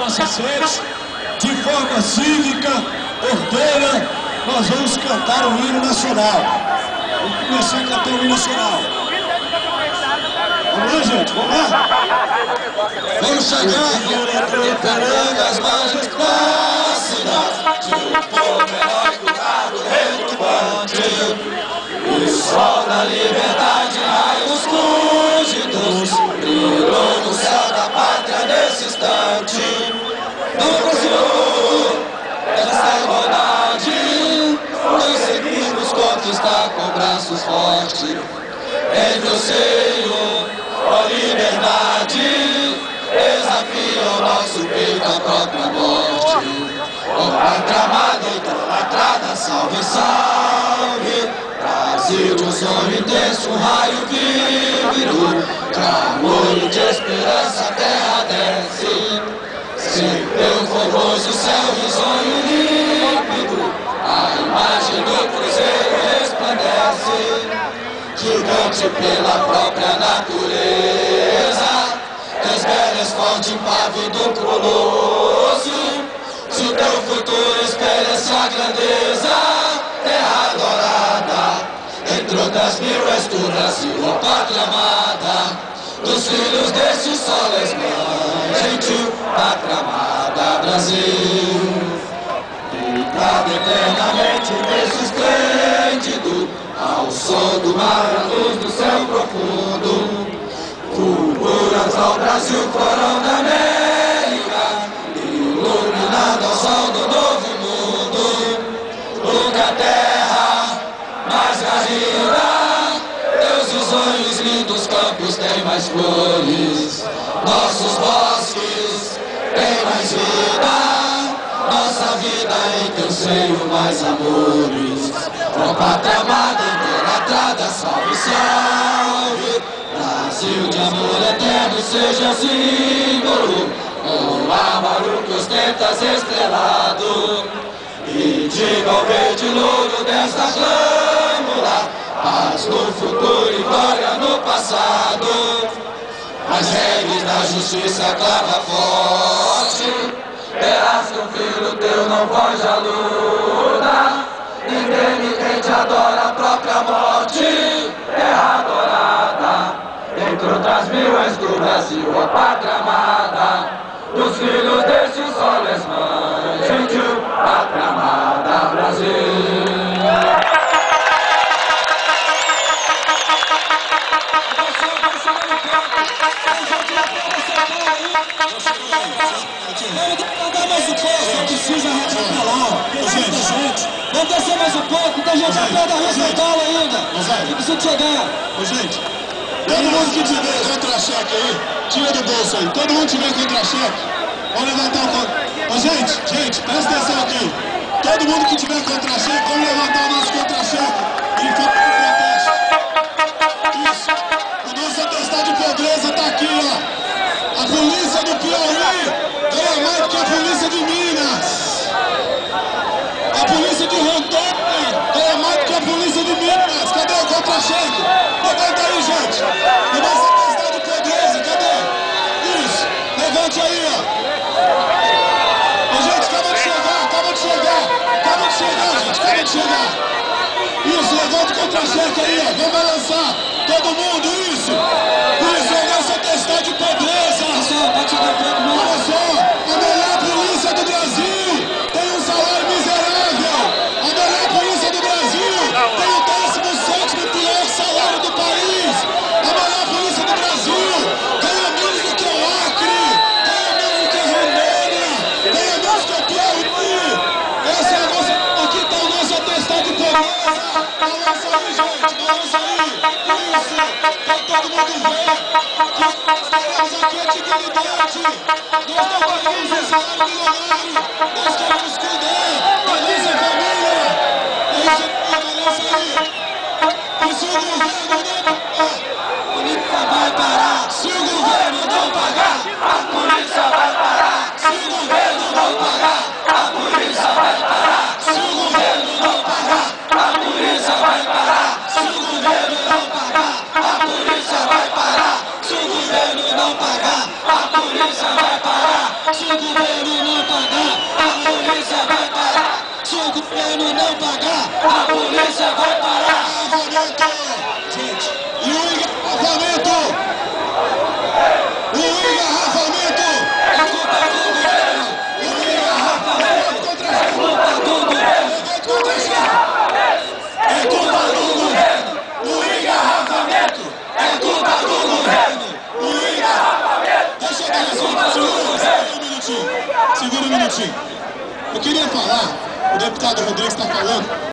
nossa sede, de forma cívica, ordeira, nós vamos cantar o hino nacional. Vamos começar a cantar o hino nacional. Vamos lá, gente, vamos lá? Vamos chegar, preparando as margens plácidas de um povo heróico, gado, retumbante. O sol da liberdade, raios fúlgidos, brilhou no céu da pátria nesse instante. No Brasil, essa igualdade, nós seguimos conquistar com braços fortes. Em teu seio, ó liberdade, desafia o nosso peito à própria morte. Ó pátria amada, idolatrada, salve, salve. Brasil, um sonho intenso, um raio vívido, clamor de esperança, a terra desce. Sem teu fogoso céu, risonho límpido, a imagem do cruzeiro resplandece. Gigante pela própria natureza, esvelhas forte, impávido, colosso. Se o teu futuro espelha essa grandeza, terra adorada, entre outras mil és tu, Brasil, ó pátria amada, dos filhos deste sol és mãe, gentil, pátria amada, Brasil. Vibrada eternamente nesse esplêndido, ao som do mar, a luz do céu profundo, fulguras ao Brasil, florão da América, iluminado ao sol do novo mundo. Nunca terra mais garrida, teus risonhos lindos campos têm mais flores, nossos bosques têm mais vida, nossa vida em teu seio mais amores. Ó pátria amada, idolatrada, salve, salve. Brasil de amor eterno, seja símbolo, o árvore que ostentas estrelado. E diga ao verde louro desta flâmula, paz no futuro e glória no passado. As redes da justiça clava forte, verás que um filho teu não foge à luta. Ninguém te adora a própria morte, terra adorada, entre outras mil és do Brasil, ó pátria amada, dos filhos deste sol és mãe, gentil, pátria amada, Brasil. Precisa arrastar pra lá, gente. Vamos descer mais um pouco, tem gente a pé da rua São Paulo ainda. Não precisa chegar. Ô, gente, todo mundo que tiver contra-cheque aí, tira do bolso aí. Todo mundo que tiver contra-cheque, vamos levantar o contra. Ô, gente, presta atenção aqui. Todo mundo que tiver contra-cheque, vamos levantar o nosso contra-cheque em forma de protesto. Isso. O nosso atestado de pobreza tá aqui, ó. A polícia do Piauí ganha mais do que a polícia de Minas. A polícia de Rondônia ganha mais do que a polícia de Minas. Cadê o contra-cheque? Levanta aí, gente. O nosso atestado de pobreza, cadê? Isso. Levante aí, ó. Ô, gente, acaba de chegar, gente. Isso, levanta o contra-cheque aí, ó. Vamos balançar. Todo mundo, isso. Isso é o nosso atestado de pobreza. Olha só, a melhor polícia do Brasil tem um salário miserável. A melhor polícia do Brasil tem o 17º pior salário do país. A melhor polícia do Brasil ganha menos do que o Acre, ganha menos do que a Romênia, ganha menos do que o Piauí. Essa é a nossa... Aqui está o nosso atestado de pobreza. Balança aí, gente, balança aí. Isso, pra todo mundo ver que nós queremos aqui a dignidade. Nós não queremos um salário milionário. Nós queremos cuidar da nossa família. É isso aí, balança aí. E se o governo não pagar, a polícia vai parar. Se o governo não pagar, a polícia vai parar. Se o governo não pagar, a polícia vai parar. Se o governo não pagar, a polícia vai parar. Se o governo não pagar, a polícia vai parar. Se o governo governo não pagar, a polícia vai parar. Gente, e o engarrafamento? O engarrafamento é culpa do governo. O engarrafamento é culpa do governo. É culpa do governo. O engarrafamento é culpa do governo. O engarrafamento. Deixa eu dar segura um minutinho. Eu queria falar, o deputado Rodrigues está falando.